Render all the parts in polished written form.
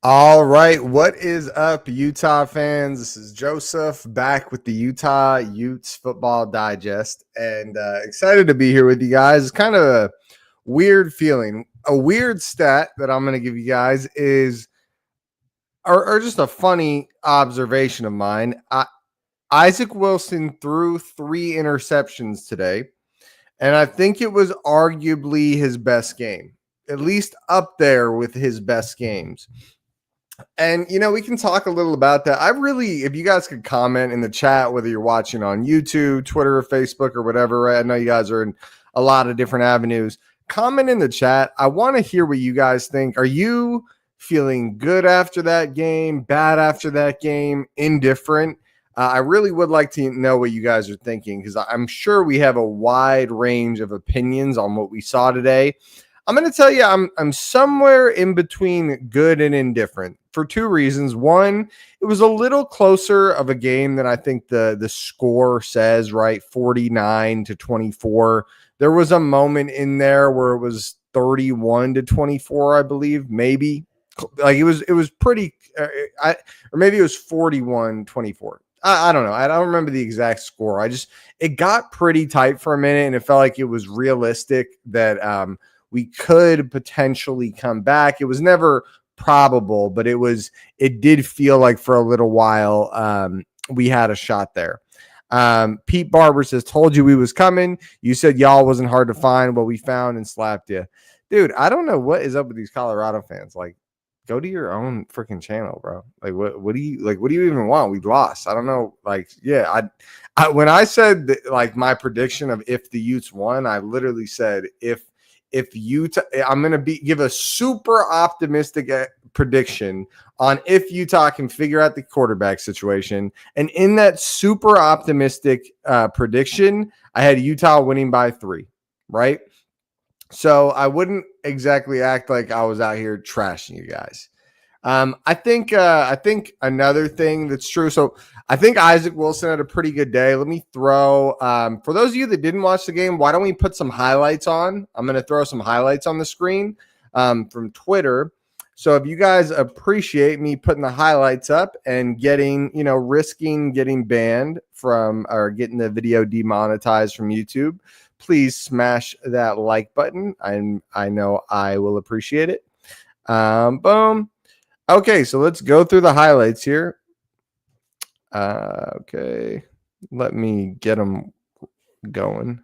All right, what is up, Utah fans? This is Joseph back with the Utah Utes Football Digest, and excited to be here with you guys. It's kind of a weird feeling. A weird stat that I'm going to give you guys is, or just a funny observation of mine. Isaac Wilson threw 3 interceptions today, and I think it was arguably his best game, at least up there with his best games. And, we can talk a little about that. If you guys could comment in the chat, whether you're watching on YouTube, Twitter, or Facebook, or whatever, right? I know you guys are in a lot of different avenues. Comment in the chat. I want to hear what you guys think. Are you feeling good after that game, bad after that game, indifferent? I really would like to know what you guys are thinking, because I'm sure we have a wide range of opinions on what we saw today. I'm going to tell you, I'm somewhere in between good and indifferent for 2 reasons. One, it was a little closer of a game than I think the score says, right? 49-24. There was a moment in there where it was 31-24, I believe, maybe. Like it was pretty, or maybe it was 41-24. I don't know. I don't remember the exact score. It got pretty tight for a minute, and it felt like it was realistic that we could potentially come back. It was never probable, but it did feel like for a little while we had a shot there. Pete Barber says, told you we was coming. You said y'all wasn't hard to find. Well, we found and slapped you. Dude, I don't know what is up with these Colorado fans. Like, go to your own freaking channel, bro. Like, what do you even want? We lost. I don't know. Like, yeah, I when I said that, like, my prediction of if the Utes won, I literally said if Utah, I'm going to give a super optimistic prediction on if Utah can figure out the quarterback situation. And in that super optimistic prediction, I had Utah winning by 3, right? So I wouldn't exactly act like I was out here trashing you guys. I think another thing that's true. So I think Isaac Wilson had a pretty good day. Let me throw, for those of you that didn't watch the game, why don't we put some highlights on? I'm going to throw some highlights on the screen from Twitter. So if you guys appreciate me putting the highlights up and risking getting banned from, or getting the video demonetized from YouTube, please smash that like button. I know I will appreciate it. Boom. Okay, so let's go through the highlights here. Okay, let me get them going.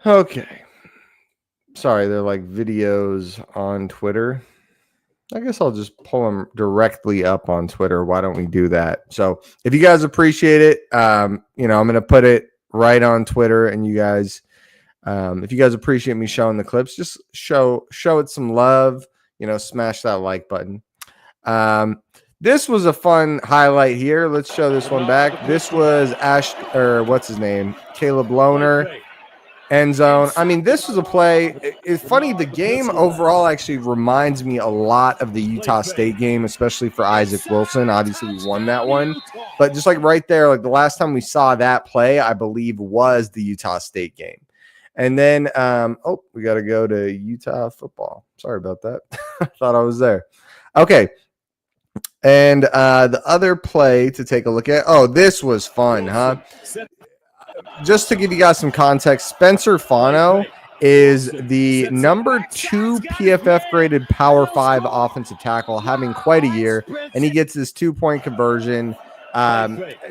Okay. Sorry, they're like videos on Twitter. I guess I'll just pull them directly up on Twitter. Why don't we do that? So if you guys appreciate it, I'm going to put it right on Twitter, and you guys, if you guys appreciate me showing the clips, just show it some love, smash that like button. This was a fun highlight here. Let's show this one back. This was what's his name? Caleb Lohner. End zone. I mean, this was a play. It's funny. The game overall actually reminds me a lot of the Utah State game, especially for Isaac Wilson. Obviously, we won that one. But just like right there, like the last time we saw that play, I believe was the Utah State game. And then, we got to go to Utah football. Sorry about that. I thought I was there. Okay. And the other play to take a look at. Oh, this was fun, huh? Just to give you guys some context, Spencer Fano is the number 2 PFF graded Power 5 offensive tackle, having quite a year, and he gets his 2-point conversion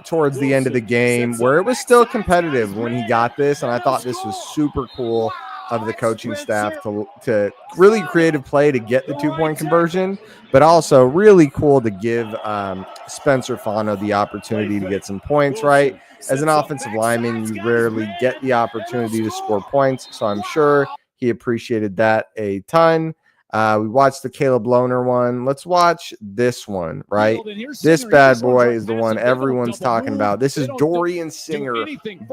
towards the end of the game, where it was still competitive when he got this, and I thought this was super cool of the coaching staff to really creative play to get the 2-point conversion, but also really cool to give Spencer Fano the opportunity to get some points, right? As an offensive lineman, you rarely get the opportunity to score points, so I'm sure he appreciated that a ton. We watched the Caleb Lohner one. Let's watch this one, right? This bad boy is the one everyone's talking about. This is Dorian Singer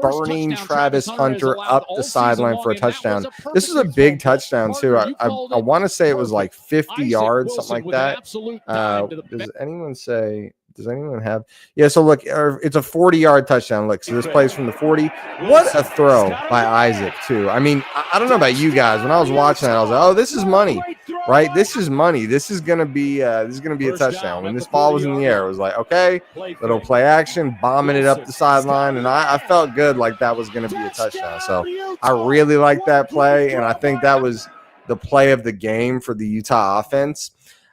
burning Travis Hunter up the sideline for a touchdown. This is a big touchdown, too. I want to say it was like 50 yards, something like that. Does Does anyone have? Yeah, so look, it's a 40-yard touchdown. Look, so this plays from the 40. What a throw by Isaac, too. I mean, I don't know about you guys. When I was watching that, I was like, oh, this is money, right? This is money. This is gonna be a touchdown. When this ball was in the air, it was like, okay, little play action, bombing it up the sideline, and I felt good like that was gonna be a touchdown. So I really like that play, and I think that was the play of the game for the Utah offense.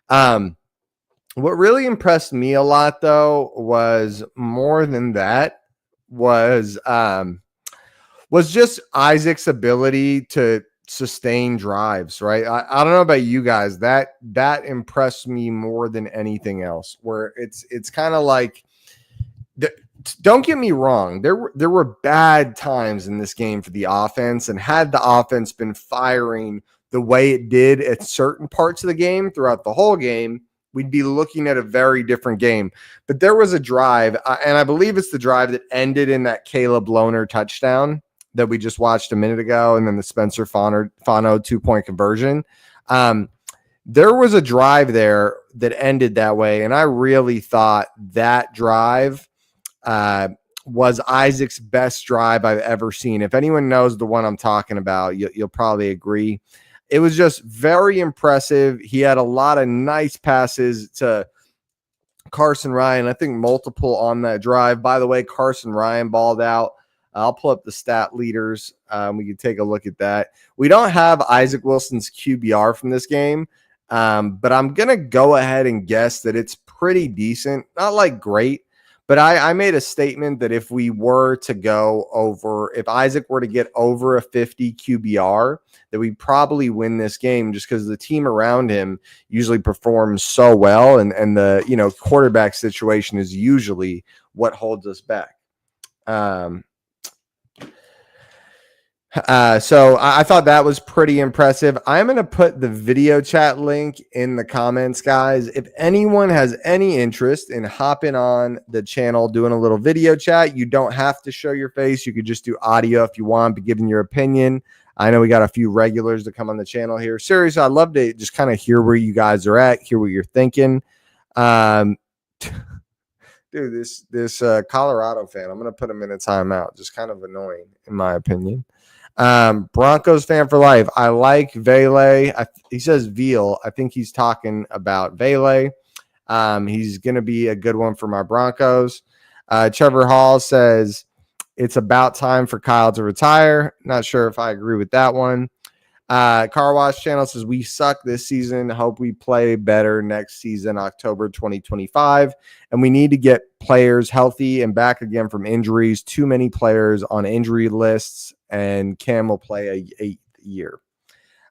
What really impressed me a lot, though, was more than that was just Isaac's ability to sustain drives. Right, I don't know about you guys, that impressed me more than anything else. Where it's kind of like, don't get me wrong, there were bad times in this game for the offense, and had the offense been firing the way it did at certain parts of the game throughout the whole game, we'd be looking at a very different game. But there was a drive, and I believe it's the drive that ended in that Caleb Lohner touchdown that we just watched a minute ago, and then the Spencer Fano 2-point conversion. There was a drive there that ended that way, and I really thought that drive was Isaac's best drive I've ever seen. If anyone knows the one I'm talking about, you'll probably agree. It was just very impressive. He had a lot of nice passes to Carson Ryan. I think multiple on that drive. By the way, Carson Ryan balled out. I'll pull up the stat leaders. We can take a look at that. We don't have Isaac Wilson's QBR from this game, but I'm going to go ahead and guess that it's pretty decent. Not like great, but I made a statement that if we were to go over, if Isaac were to get over a 50 QBR, that we'd probably win this game just because the team around him usually performs so well. And the, quarterback situation is usually what holds us back. So I thought that was pretty impressive. I'm going to put the video chat link in the comments, guys. If anyone has any interest in hopping on the channel, doing a little video chat, you don't have to show your face. You could just do audio if you want, but giving your opinion. I know we got a few regulars that come on the channel here. Seriously, I'd love to just kind of hear where you guys are at, hear what you're thinking. Dude, this Colorado fan, I'm going to put him in a timeout. Just kind of annoying, in my opinion. Broncos fan for life. I like Vele. He says Veal. I think he's talking about Vele. He's going to be a good one for my Broncos. Trevor Hall says it's about time for Kyle to retire. Not sure if I agree with that one. Car Wash Channel says we suck this season. Hope we play better next season, October 2025. And we need to get players healthy and back again from injuries. Too many players on injury lists, and Cam will play a 8th year.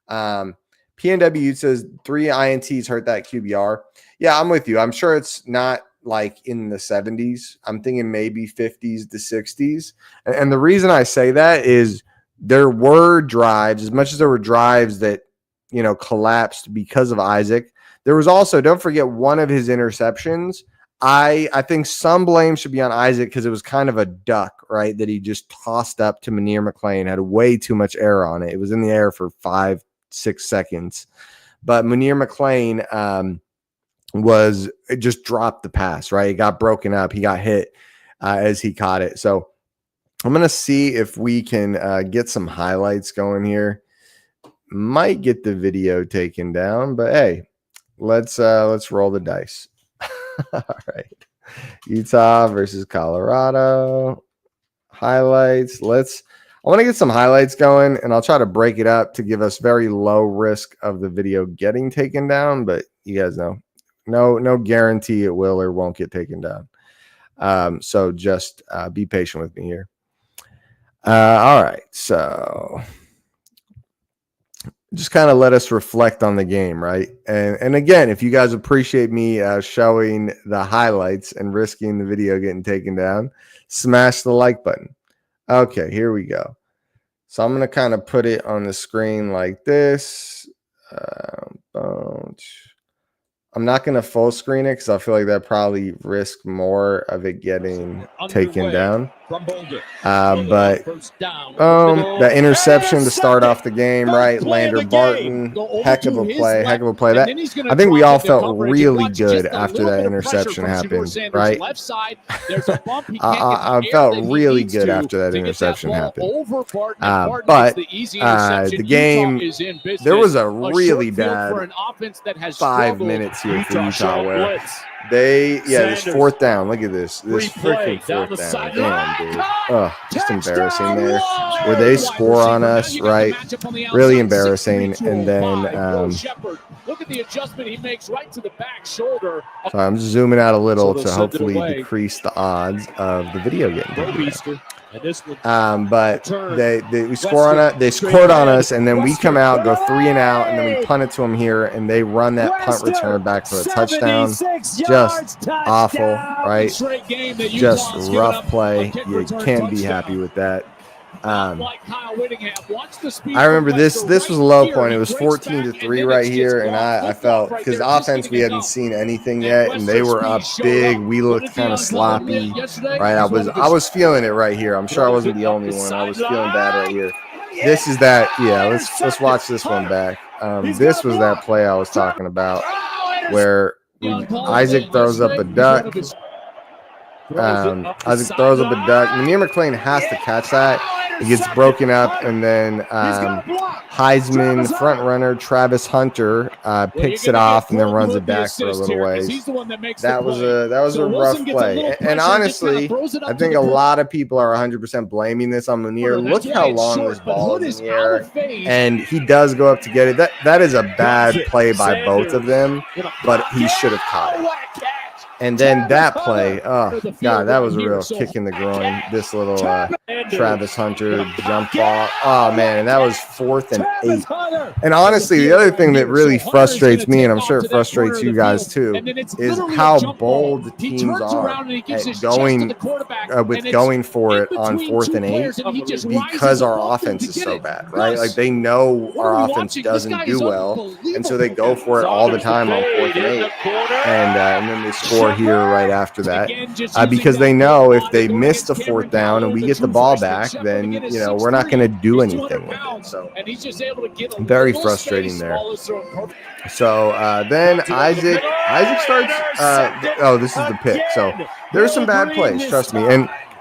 PNW says 3 INTs hurt that QBR. Yeah, I'm with you. I'm sure it's not like in the 70s. I'm thinking maybe 50s to 60s. And the reason I say that is there were drives, as much as there were drives that, collapsed because of Isaac. There was also, don't forget, one of his interceptions. I think some blame should be on Isaac because it was kind of a duck, right, that he just tossed up to Munir McClain, had way too much air on it. It was in the air for 5-6 seconds. But Munir McClain it just dropped the pass, right? It got broken up. He got hit as he caught it. So I'm going to see if we can get some highlights going here. Might get the video taken down, but hey, let's roll the dice. All right. Utah versus Colorado. Highlights. I want to get some highlights going, and I'll try to break it up to give us very low risk of the video getting taken down, but you guys know, no guarantee it will or won't get taken down. So just be patient with me here. All right. So just kind of let us reflect on the game, right? And again, if you guys appreciate me showing the highlights and risking the video getting taken down, smash the like button. Okay, here we go. So I'm going to kind of put it on the screen like this. I'm not going to full screen it because I feel like that probably risk more of it getting taken down. But that interception to start off the game, right? Lander Barton, heck of a play. That I think we all felt really good after that interception happened, right? I felt really good after that interception happened. But the game, there was a really bad 5 minutes here for Utah where this fourth down. Look at this freaking fourth down. Damn, dude. Just embarrassing there. Where they score on us, right? Really embarrassing. And then look at the adjustment he makes right to the back shoulder. So I'm zooming out a little to hopefully decrease the odds of the video game. But they scored on us, and then we come out, go 3 and out, and then we punt it to them here, and they run that punt return back for a touchdown. Just awful, right? Just rough play. You can't be happy with that. I remember this was a low point. It was 14-3 right here, and I felt, because offense we hadn't seen anything yet, and they were up big. We looked kind of sloppy, right? I was feeling it right here. I'm sure I wasn't the only one. I was feeling bad right here. This is that. Yeah, let's watch this one back. This was that play I was talking about, where Isaac throws up a duck. Isaac throws up a duck. Munir McClain has to catch that. It gets broken up, and then Heisman front runner Travis Hunter picks it off and then runs it back for a little ways. That was a rough play. And honestly, I think a lot of people are 100% blaming this on Munir. Look how long this ball is in the air, and he does go up to get it. That is a bad play by both of them, but he should have caught it. And then that play, oh, God, that was a real kick in the groin. This little Travis Hunter jump ball. Oh, man, and that was 4th and 8. And honestly, the other thing that really frustrates me, and I'm sure it frustrates you guys too, is how bold teams are at going for it on 4th and 8 because our offense is so bad, right? Like, they know our offense doesn't do well, and so they go for it all the time on 4th and 8. And then they score here right after that because they know if they miss the 4th down and we get the ball back, then we're not going to do anything with it. So very frustrating there. So then Isaac starts. This is the pick. So there's some bad plays, trust me.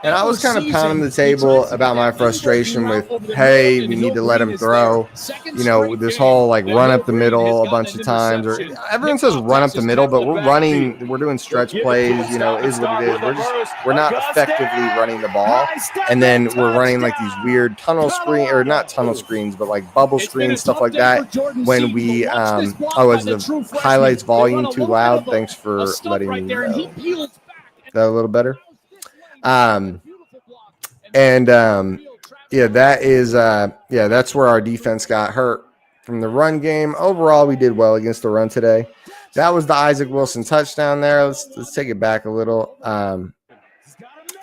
And I was kind of pounding the table about my frustration with, hey, we need to let him throw. This whole run up the middle a bunch of times. Or everyone says run up the middle, but we're doing stretch plays. Is what it is. We're not effectively running the ball, and then we're running these weird tunnel screen, or not tunnel screens, but bubble screens, stuff like that. When we is the highlights volume too loud? Thanks for letting me know. Is that a little better? That's where our defense got hurt from the run game. Overall, we did well against the run today. That was the Isaac Wilson touchdown there. Let's take it back a little.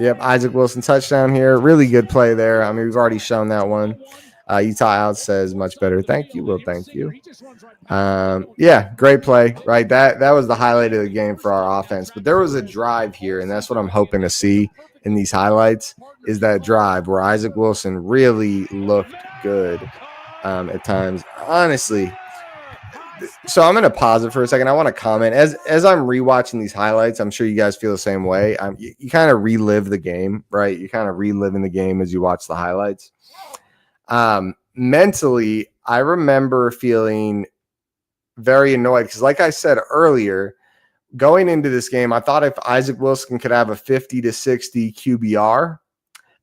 Isaac Wilson touchdown here. Really good play there. I mean, we've already shown that one. Utah Out says much better. Thank you. Well, thank you. Great play, right? That was the highlight of the game for our offense. But there was a drive here, and that's what I'm hoping to see in these highlights, is that drive where Isaac Wilson really looked good at times. Honestly, so I'm going to pause it for a second. I want to comment. As I'm rewatching these highlights, I'm sure you guys feel the same way. You kind of relive the game, right? You kind of reliving the game as you watch the highlights. Mentally, I remember feeling very annoyed because, like I said earlier, going into this game, I thought if Isaac Wilson could have a 50-60 QBR,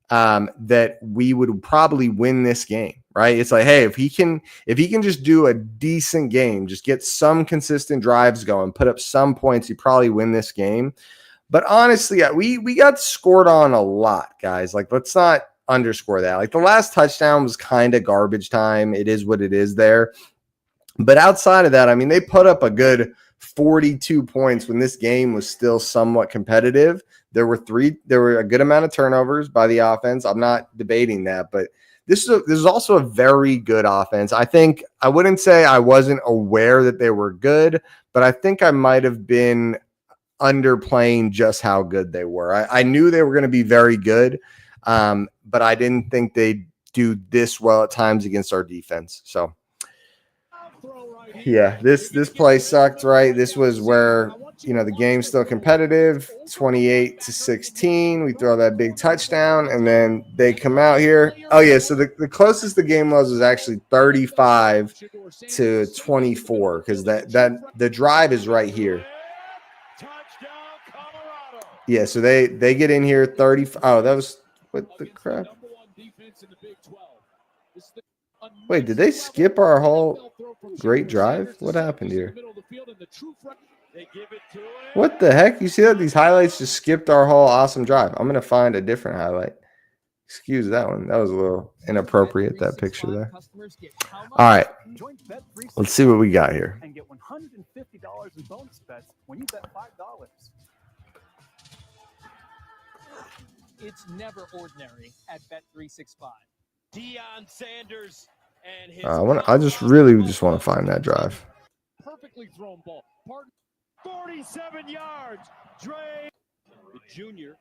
that we would probably win this game, right? It's like, hey, if he can just do a decent game, just get some consistent drives going, put up some points, he probably win this game. But honestly, we got scored on a lot, guys. Let's not underscore that. The last touchdown was kind of garbage time. It is what it is there. But outside of that, I mean, they put up a good 42 points when this game was still somewhat competitive. There were a good amount of turnovers by the offense. I'm not debating that, but this is also a very good offense. I think I wouldn't say I wasn't aware that they were good, but I think I might have been underplaying just how good they were. I knew they were going to be very good. But I didn't think they'd do this well at times against our defense. So yeah, this play sucked, right? This was where, the game's still competitive, 28-16. We throw that big touchdown, and then they come out here. Oh yeah, so the closest the game was actually 35-24, because that the drive is right here. Yeah, so they get in here 30. Oh, that was what the crap. Wait, did they skip our whole great drive? What happened here? What the heck? You see that? These highlights just skipped our whole awesome drive. I'm going to find a different highlight. Excuse that one. That was a little inappropriate, that picture there. All right. Let's see what we got here. And get $150 in bonus bets when you bet $5. It's never ordinary at Bet365. Deion Sanders and his I just really want to find that drive. Perfectly thrown ball. 47 yards. Dre Jr.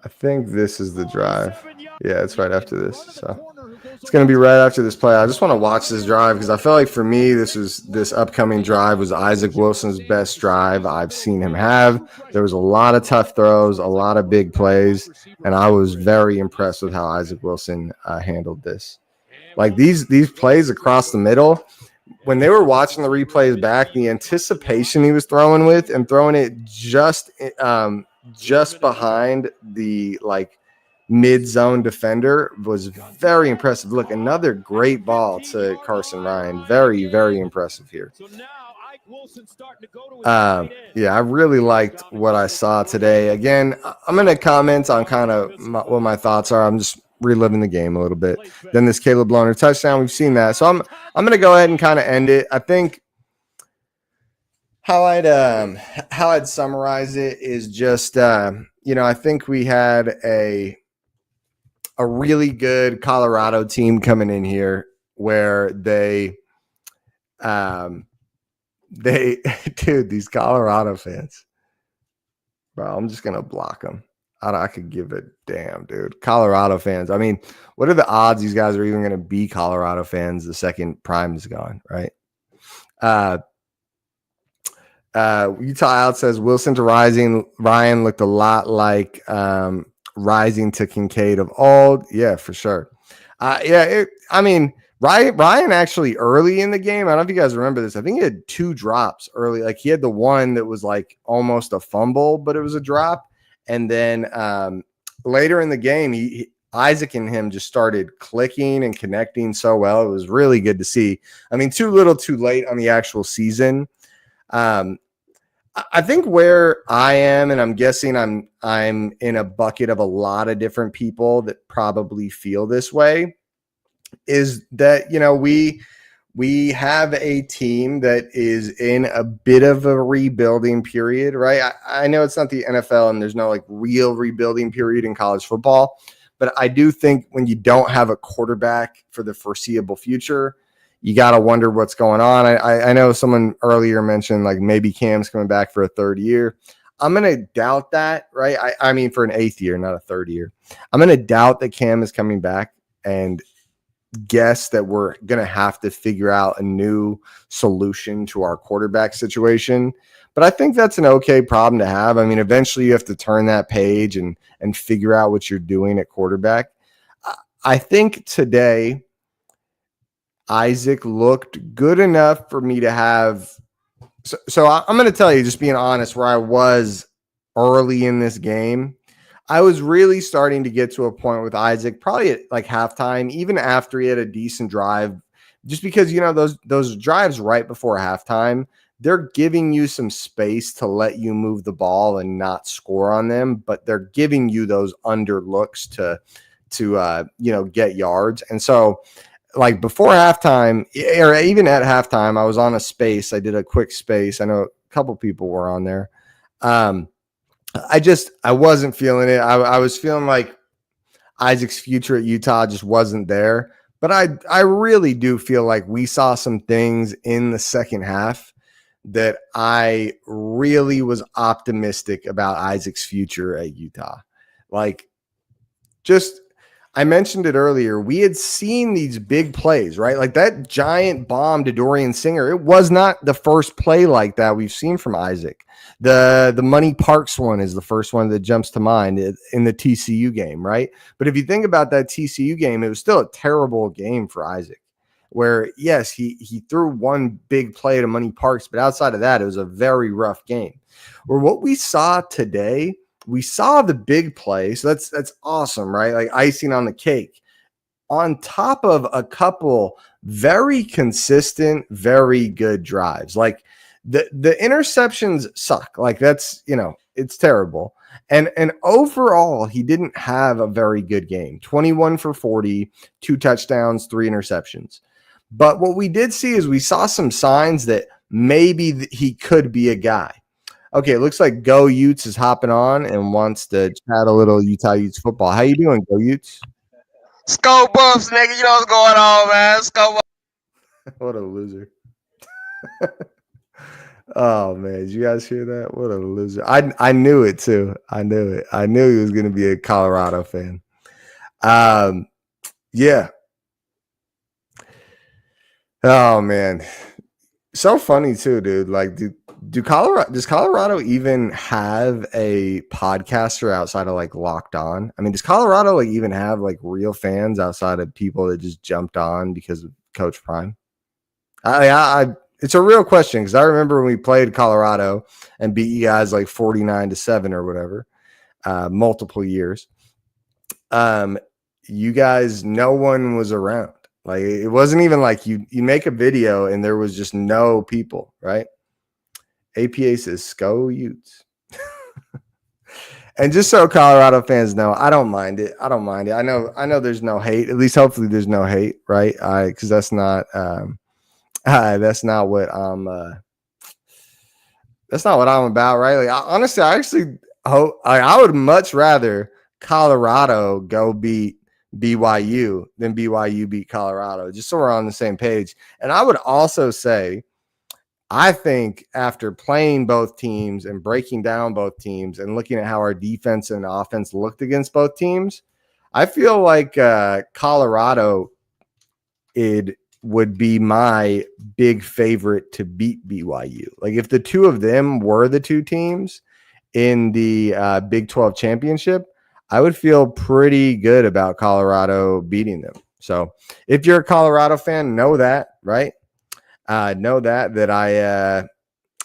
I think this is the drive. Yeah, it's right after this. So it's going to be right after this play. I just want to watch this drive because I feel like for me, this upcoming drive was Isaac Wilson's best drive I've seen him have. There was a lot of tough throws, a lot of big plays, and I was very impressed with how Isaac Wilson handled this. Like these plays across the middle, when they were watching the replays back, the anticipation he was throwing with and throwing it just behind the mid-zone defender was very impressive. Look, another great ball to Carson Ryan. Very, very impressive here. Yeah, I really liked what I saw today. Again, I'm going to comment on kind of what my thoughts are. I'm just reliving the game a little bit. Then this Caleb Lohner touchdown, we've seen that. So I'm going to go ahead and kind of end it. I think how I'd summarize it is just I think we had a really good Colorado team coming in here where they dude, these Colorado fans, bro, I'm just gonna block them. I could give a damn, dude. Colorado fans. I mean, what are the odds these guys are even going to be Colorado fans the second Prime is gone, right? Utah Out says Wilson to Ryan looked a lot like Rising to Kincaid of old. Yeah, for sure. Ryan actually early in the game, I don't know if you guys remember this. I think he had 2 drops early. Like he had the one that was like almost a fumble, but it was a drop. And then later in the game, Isaac and him just started clicking and connecting so well. It was really good to see. I mean, too little, too late on the actual season. I think where I am, and I'm guessing I'm in a bucket of a lot of different people that probably feel this way, is that we have a team that is in a bit of a rebuilding period, right? I know it's not the NFL and there's no real rebuilding period in college football, but I do think when you don't have a quarterback for the foreseeable future, you got to wonder what's going on. I know someone earlier mentioned maybe Cam's coming back for a 3rd year. I'm going to doubt that, right? I mean, for an 8th year, not a 3rd year. I'm going to doubt that Cam is coming back and guess that we're going to have to figure out a new solution to our quarterback situation. But I think that's an okay problem to have. I mean, eventually you have to turn that page and figure out what you're doing at quarterback. I think today Isaac looked good enough for me to have. So I'm going to tell you, just being honest, where I was early in this game, I was really starting to get to a point with Isaac, probably at halftime, even after he had a decent drive, just because, those drives right before halftime, they're giving you some space to let you move the ball and not score on them, but they're giving you those under looks to get yards. And so before halftime, or even at halftime, I was on a space. I did a quick space. I know a couple people were on there. I wasn't feeling it. I was feeling like Isaac's future at Utah just wasn't there. But I really do feel like we saw some things in the second half that I really was optimistic about Isaac's future at Utah. just I mentioned it earlier. We had seen these big plays, right? Like that giant bomb to Dorian Singer. It was not the first play like that we've seen from Isaac. The Money Parks one is the first one that jumps to mind in the TCU game, right? But if you think about that TCU game, it was still a terrible game for Isaac. Where yes, he threw one big play to Money Parks, but outside of that, it was a very rough game. Where what we saw today, we saw the big play, so that's awesome, right? Like icing on the cake. On top of a couple very consistent, very good drives. Like the interceptions suck. Like that's, it's terrible. And overall, he didn't have a very good game. 21 for 40, 2 touchdowns, 3 interceptions. But what we did see is we saw some signs that maybe he could be a guy. Okay, it looks like Go Utes is hopping on and wants to chat a little Utah Utes football. How you doing, Go Utes? Skull Buffs, nigga, you know what's going on, man. Skull Buffs. What a loser. Oh man, did you guys hear that? What a loser. I knew it too. I knew it. I knew he was gonna be a Colorado fan. Yeah. Oh man. So funny too, dude. Like, does Colorado even have a podcaster outside of like Locked On? I mean, does Colorado like even have like real fans outside of people that just jumped on because of Coach Prime? It's a real question because I remember when we played Colorado and beat you guys like 49-7 or whatever, multiple years. You guys, no one was around. Like it wasn't even like you make a video and there was just no people, right? APA says "Sco Utes." And just so Colorado fans know, I don't mind it. I know there's no hate. At least hopefully there's no hate, right? Because that's not what I'm about, right? Like honestly, I actually hope I would much rather Colorado go beat BYU than BYU beat Colorado, just so we're on the same page. And I would also say, I think after playing both teams and breaking down both teams and looking at how our defense and offense looked against both teams, I feel like Colorado would be my big favorite to beat BYU. Like if the two of them were the two teams in the Big 12 championship, I would feel pretty good about Colorado beating them. So if you're a Colorado fan, know that, right? Know that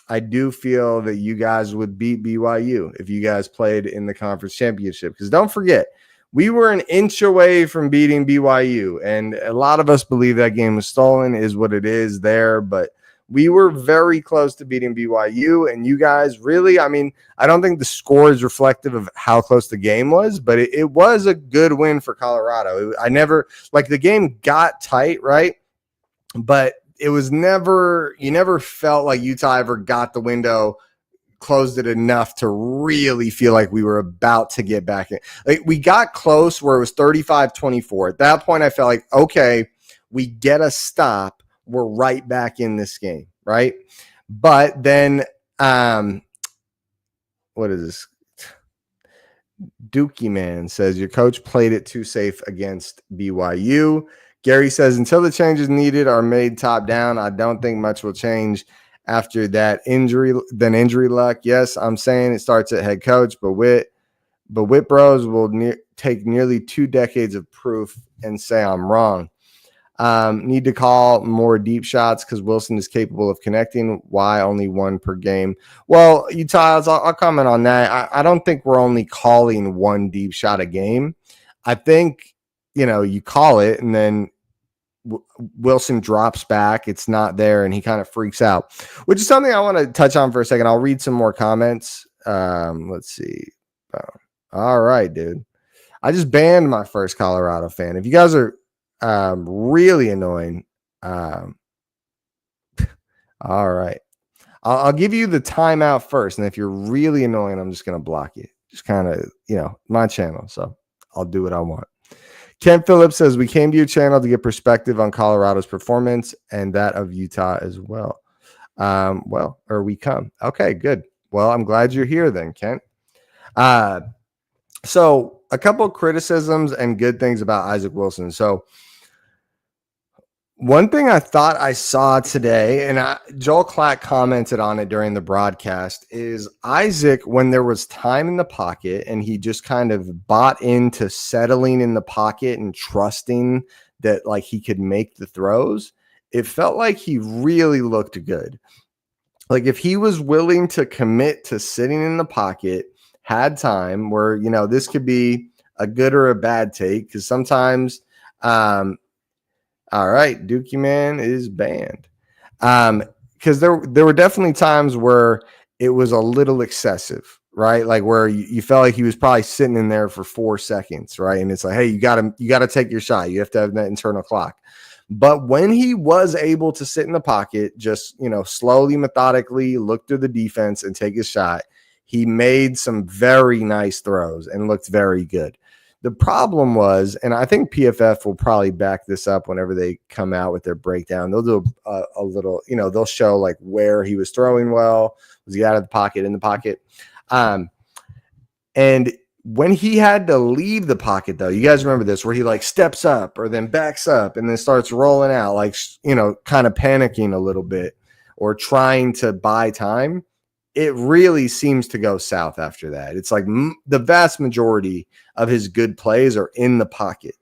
I do feel that you guys would beat BYU if you guys played in the conference championship. Because don't forget, we were an inch away from beating BYU, and a lot of us believe that game was stolen, is what it is there. But we were very close to beating BYU, and you guys really, I mean, I don't think the score is reflective of how close the game was, but it was a good win for Colorado. The game got tight, right? But it was you never felt like Utah ever got the window, closed it enough to really feel like we were about to get back in. Like we got close where it was 35-24. At that point, I felt like, okay, we get a stop. We're right back in this game, right? But then, what is this? Dookie Man says, your coach played it too safe against BYU. Gary says, until the changes needed are made top down, I don't think much will change after that injury luck. Yes, I'm saying it starts at head coach, but Whit Bros will take nearly 2 decades of proof and say I'm wrong. Need to call more deep shots because Wilson is capable of connecting. Why only 1 per game? Well, Utah, I'll comment on that. I don't think we're only calling 1 deep shot a game. I think, you call it and then Wilson drops back. It's not there, and he kind of freaks out, which is something I want to touch on for a second. I'll read some more comments. Let's see. All right, dude. I just banned my first Colorado fan. If you guys are really annoying, all right. I'll give you the timeout first, and if you're really annoying, I'm just going to block you. Just kind of, my channel, so I'll do what I want. Ken Phillips says, we came to your channel to get perspective on Colorado's performance and that of Utah as well. We come. Okay, good. Well, I'm glad you're here then, Kent. So a couple criticisms and good things about Isaac Wilson. So one thing I thought I saw today, and Joel Klatt commented on it during the broadcast, is Isaac, when there was time in the pocket and he just kind of bought into settling in the pocket and trusting that like he could make the throws, it felt like he really looked good. Like if he was willing to commit to sitting in the pocket, had time where, this could be a good or a bad take because sometimes all right, Dookie Man is banned. Because there were definitely times where it was a little excessive, right? Like where you felt like he was probably sitting in there for 4 seconds, right? And it's like, hey, you gotta take your shot. You have to have that internal clock. But when he was able to sit in the pocket, just slowly, methodically look through the defense and take his shot, he made some very nice throws and looked very good. The problem was, and I think PFF will probably back this up whenever they come out with their breakdown. They'll do a little, they'll show like where he was throwing well. Was he out of the pocket, in the pocket? And when he had to leave the pocket, though, you guys remember this, where he like steps up or then backs up and then starts rolling out, like, kind of panicking a little bit or trying to buy time. It really seems to go south after that. It's like the vast majority of his good plays are in the pocket,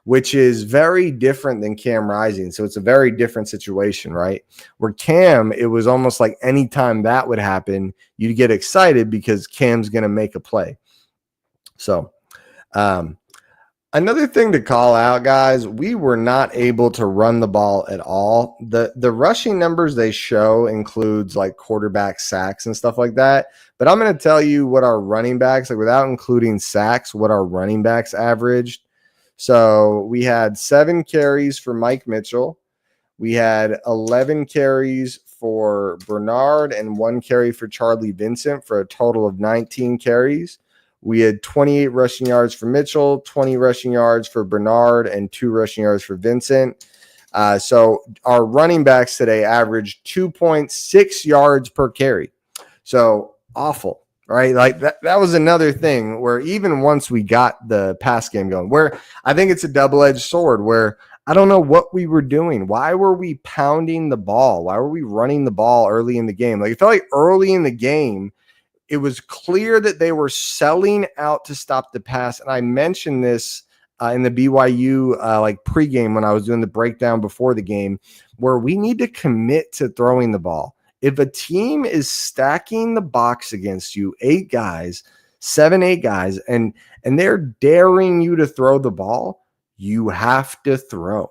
which is very different than Cam Rising. So it's a very different situation, right? Where Cam, it was almost like anytime that would happen, you'd get excited because Cam's going to make a play. So, another thing to call out, guys, we were not able to run the ball at all. The rushing numbers they show includes like quarterback sacks and stuff like that. But I'm going to tell you what our running backs, like without including sacks, what our running backs averaged. So we had 7 carries for Mike Mitchell. We had 11 carries for Bernard and 1 carry for Charlie Vincent for a total of 19 carries. We had 28 rushing yards for Mitchell, 20 rushing yards for Bernard, and 2 rushing yards for Vincent. So our running backs today averaged 2.6 yards per carry. So awful, right? Like that was another thing where even once we got the pass game going, where I think it's a double-edged sword where I don't know what we were doing. Why were we pounding the ball? Why were we running the ball early in the game? Like it felt like early in the game, it was clear that they were selling out to stop the pass. And I mentioned this in the BYU like pregame when I was doing the breakdown before the game, where we need to commit to throwing the ball. If a team is stacking the box against you, 8 guys, 7, 8 guys, and they're daring you to throw the ball, you have to throw,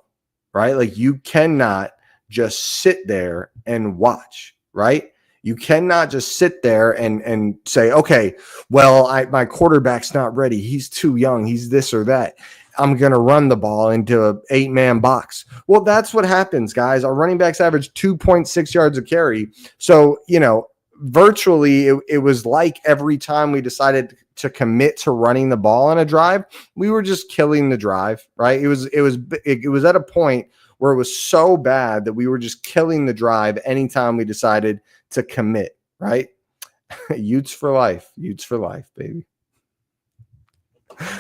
right? Like you cannot just sit there and watch, right? You cannot just sit there and say, okay, well, my quarterback's not ready. He's too young. He's this or that. I'm going to run the ball into an 8-man box. Well, that's what happens, guys. Our running backs average 2.6 yards a carry. So, virtually it was like every time we decided to commit to running the ball on a drive, we were just killing the drive, right? It was at a point where it was so bad that we were just killing the drive anytime we decided to commit, right? Utes for life, baby.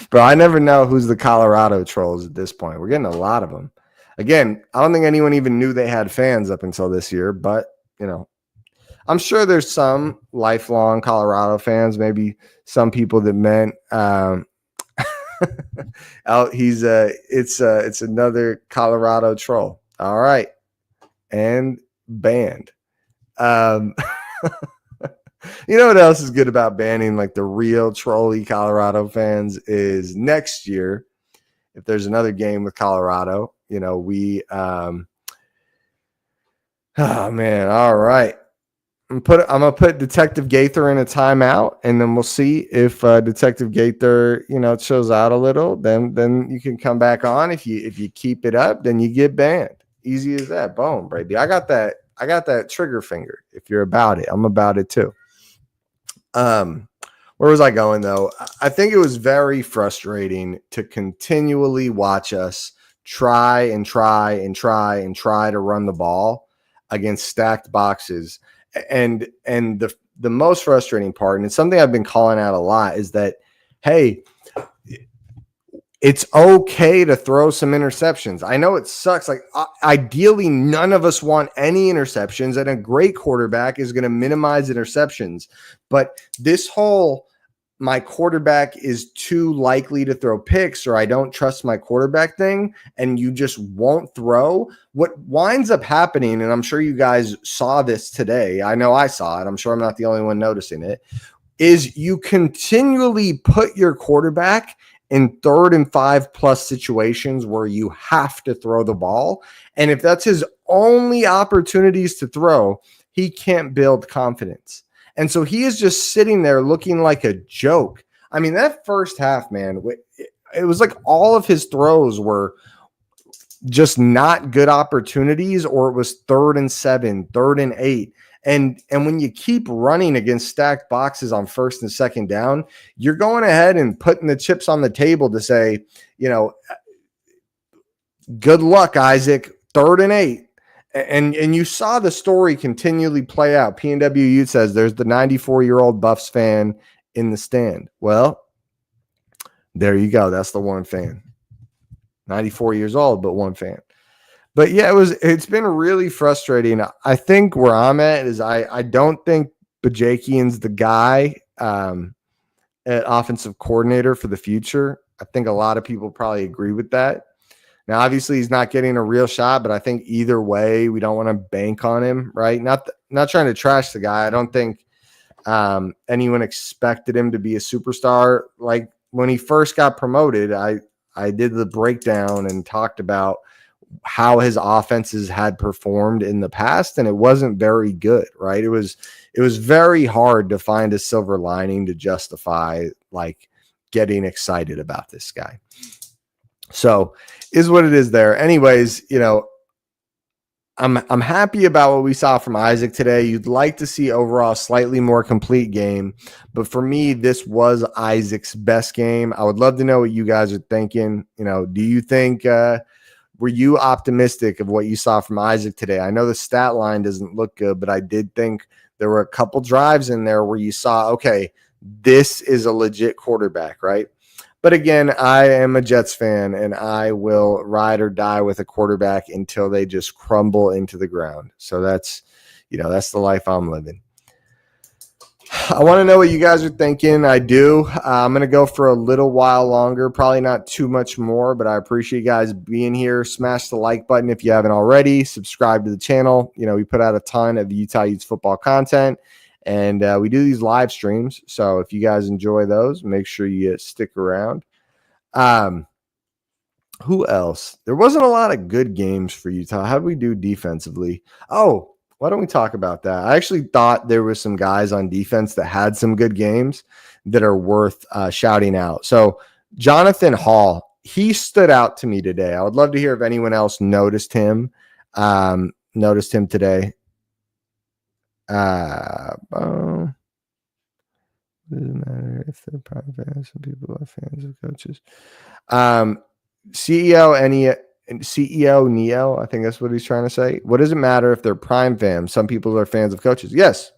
Bro, I never know who's the Colorado trolls at this point. We're getting a lot of them. Again, I don't think anyone even knew they had fans up until this year, but, I'm sure there's some lifelong Colorado fans, maybe some people that meant it's another Colorado troll. All right. And banned. You know what else is good about banning like the real trolly Colorado fans is next year, if there's another game with Colorado, we oh man, all right. I'm gonna put Detective Gaither in a timeout, and then we'll see if Detective Gaither, chills out a little. Then you can come back on. If you keep it up, then you get banned. Easy as that. Boom, baby. I got that trigger finger. If you're about it, I'm about it too. Where was I going though? I think it was very frustrating to continually watch us try to run the ball against stacked boxes. And the most frustrating part, and it's something I've been calling out a lot, is that, hey, it's okay to throw some interceptions. I know it sucks. Like, ideally, none of us want any interceptions, and a great quarterback is going to minimize interceptions. But this whole my quarterback is too likely to throw picks, or I don't trust my quarterback thing, and you just won't throw. What winds up happening, and I'm sure you guys saw this today. I know I saw it. I'm sure I'm not the only one noticing it. Is you continually put your quarterback in 3rd and 5+ situations where you have to throw the ball. And if that's his only opportunities to throw, he can't build confidence. And so he is just sitting there looking like a joke. I mean, that first half, man, it was like all of his throws were just not good opportunities, or it was 3rd and 7, 3rd and 8. And when you keep running against stacked boxes on 1st and 2nd down, you're going ahead and putting the chips on the table to say, good luck, Isaac, 3rd and 8. And you saw the story continually play out. P&W Utes says there's the 94-year-old Buffs fan in the stand. Well, there you go. That's the one fan. 94 years old, but one fan. But yeah, it's been really frustrating. I think where I'm at is I don't think Bajakian's the guy at offensive coordinator for the future. I think a lot of people probably agree with that. Now, obviously, he's not getting a real shot, but I think either way, we don't want to bank on him, right? Not trying to trash the guy. I don't think anyone expected him to be a superstar. Like when he first got promoted, I did the breakdown and talked about how his offenses had performed in the past, and it wasn't very good, right? It was very hard to find a silver lining to justify like getting excited about this guy. So is what it is there. Anyways, I'm happy about what we saw from Isaac today. You'd like to see overall slightly more complete game, but for me, this was Isaac's best game. I would love to know what you guys are thinking. Do you think were you optimistic of what you saw from Isaac today? I know the stat line doesn't look good, but I did think there were a couple drives in there where you saw, okay, this is a legit quarterback, right? But again, I am a Jets fan, and I will ride or die with a quarterback until they just crumble into the ground. So that's the life I'm living. I want to know what you guys are thinking. I do. I'm going to go for a little while longer, probably not too much more, but I appreciate you guys being here. Smash the like button if you haven't already. Subscribe to the channel. We put out a ton of Utah Utes football content, and we do these live streams. So if you guys enjoy those, make sure you stick around. Who else? There wasn't a lot of good games for Utah. How did we do defensively? Oh, why don't we talk about that? I actually thought there were some guys on defense that had some good games that are worth shouting out. So Jonathan Hall, he stood out to me today. I would love to hear if anyone else noticed him today. Doesn't matter if they're private fans. Some people are fans of coaches. CEO Neo, I think that's what he's trying to say. What does it matter if they're Prime fans? Some people are fans of coaches. Yes.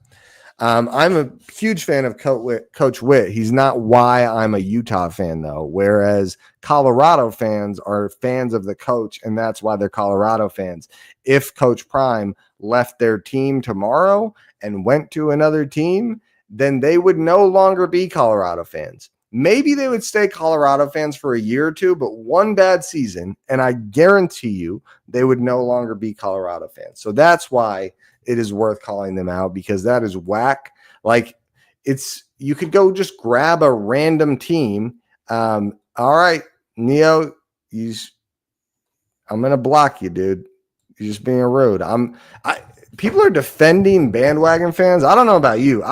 I'm a huge fan of Coach Witt. He's not why I'm a Utah fan, though, whereas Colorado fans are fans of the coach, and that's why they're Colorado fans. If Coach Prime left their team tomorrow and went to another team, then they would no longer be Colorado fans. Maybe they would stay Colorado fans for a year or two, but one bad season, and I guarantee you they would no longer be Colorado fans. So that's why it is worth calling them out, because that is whack. Like, you could go just grab a random team. All right, Neo, I'm going to block you, dude. You're just being rude. People are defending bandwagon fans. I don't know about you.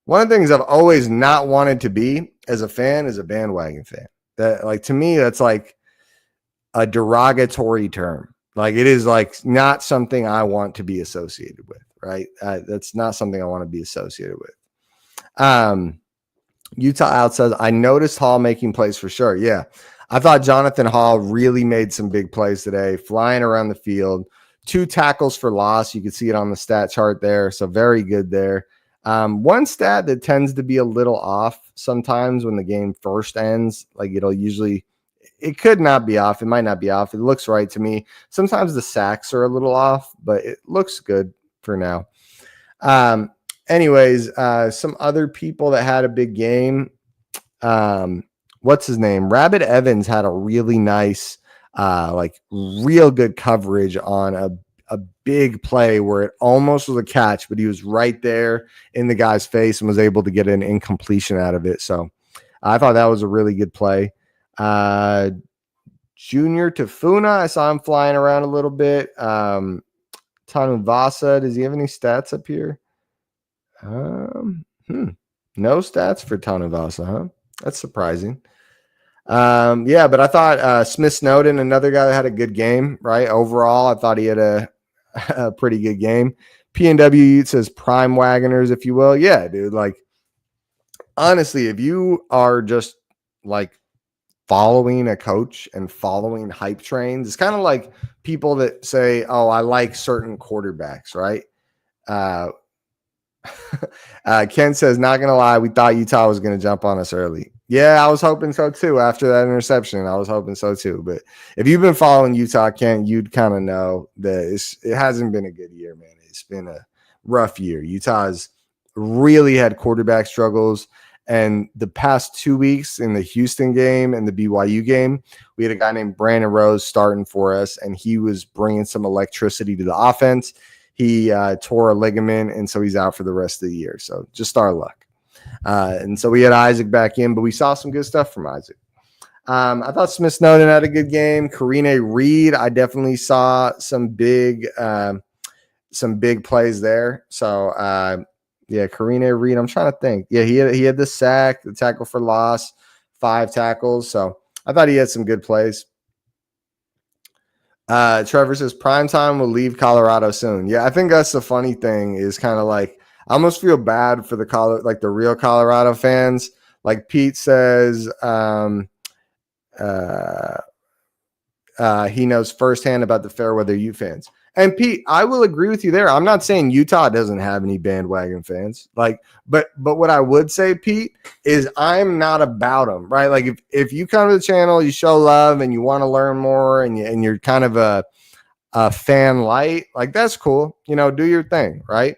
One of the things I've always not wanted to be as a fan is a bandwagon fan. That, like, to me, that's like a derogatory term. Like, it is like not something I want to be associated with, right? That's not something I want to be associated with. Utah Out says, I noticed Hall making plays for sure. Yeah. I thought Jonathan Hall really made some big plays today, flying around the field. 2 tackles for loss. You can see it on the stat chart there. So very good there. One stat that tends to be a little off sometimes when the game first ends, like it'll usually, it could not be off. It might not be off. It looks right to me. Sometimes the sacks are a little off, but it looks good for now. Anyways, some other people that had a big game. What's his name? Rabbit Evans had a really nice, like real good coverage on a big play where it almost was a catch, but he was right there in the guy's face and was able to get an incompletion out of it. So I thought that was a really good play. Junior Tafuna, I saw him flying around a little bit. Tanu Vasa, does he have any stats up here? No stats for Tanu Vasa, huh? That's surprising. Yeah, but I thought Smith Snowden, another guy that had a good game, right? Overall, I thought he had a pretty good game. PNW says prime wagoners, if you will. Yeah, dude. Like, honestly, if you are just like following a coach and following hype trains, it's kind of like people that say, oh, I like certain quarterbacks, right? Ken says, not going to lie, we thought Utah was going to jump on us early. Yeah, I was hoping so too. After that interception, I was hoping so too. But if you've been following Utah, Ken, you'd kind of know that it hasn't been a good year, man. It's been a rough year. Utah's really had quarterback struggles. And the past 2 weeks in the Houston game and the BYU game, we had a guy named Brandon Rose starting for us, and he was bringing some electricity to the offense. He tore a ligament, and so he's out for the rest of the year. So just our luck. And so we had Isaac back in, but we saw some good stuff from Isaac. I thought Smith Snowden had a good game. Karine Reed, I definitely saw some big plays there. So yeah, Karine Reed. I'm trying to think. Yeah, he had the sack, the tackle for loss, 5 tackles. So I thought he had some good plays. Trevor says primetime will leave Colorado soon. Yeah, I think that's the funny thing is kind of like I almost feel bad for the real Colorado fans. Like Pete says, he knows firsthand about the Fairweather Ute fans. And Pete, I will agree with you there. I'm not saying Utah doesn't have any bandwagon fans. Like, but what I would say, Pete, is I'm not about them, right? Like if you come to the channel, you show love and you want to learn more and you're kind of a fan light, like that's cool. You know, do your thing, right?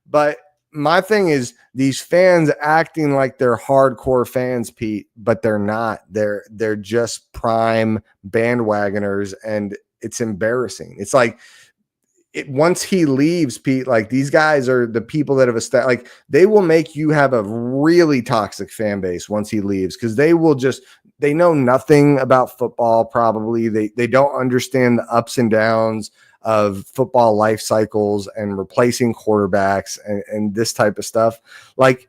But my thing is these fans acting like they're hardcore fans, Pete, but they're not. They're just prime bandwagoners, and it's embarrassing. It's like once he leaves, Pete, like these guys are the people that have established, like they will make you have a really toxic fan base once he leaves because they know nothing about football. Probably they don't understand the ups and downs of football life cycles and replacing quarterbacks and this type of stuff. Like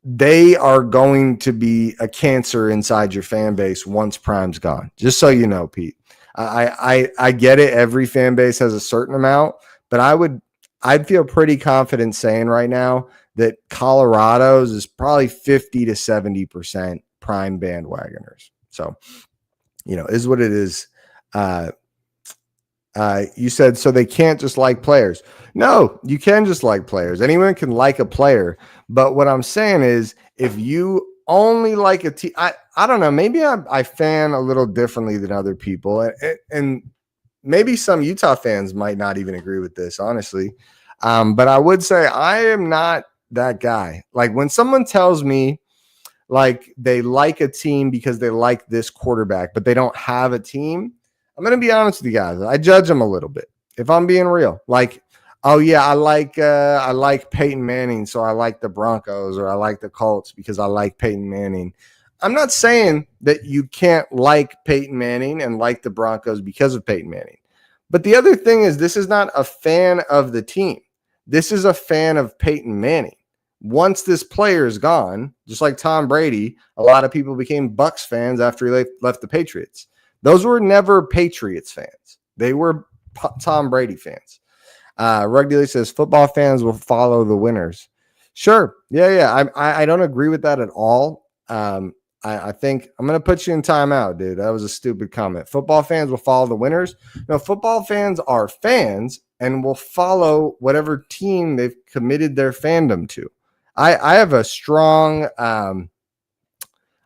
they are going to be a cancer inside your fan base once Prime's gone. Just so you know, Pete. I get it. Every fan base has a certain amount, but I'd feel pretty confident saying right now that Colorado's is probably 50 to 70% prime bandwagoners. So, you know, is what it is. You said, so they can't just like players. No, you can just like players. Anyone can like a player. But what I'm saying is if you only like a team, I don't know, maybe I fan a little differently than other people. And maybe some Utah fans might not even agree with this, honestly. But I would say I am not that guy. Like when someone tells me like they like a team because they like this quarterback, but they don't have a team, I'm going to be honest with you guys. I judge them a little bit if I'm being real. Like, oh yeah, I like Peyton Manning, so I like the Broncos, or I like the Colts because I like Peyton Manning. I'm not saying that you can't like Peyton Manning and like the Broncos because of Peyton Manning. But the other thing is this is not a fan of the team. This is a fan of Peyton Manning. Once this player is gone, just like Tom Brady, a lot of people became Bucs fans after he left the Patriots. Those were never Patriots fans. They were Tom Brady fans. Rug Dealer says football fans will follow the winners. Sure. Yeah. I don't agree with that at all. I think I'm going to put you in timeout, dude. That was a stupid comment. Football fans will follow the winners. No, football fans are fans, and will follow whatever team they've committed their fandom to. I have a strong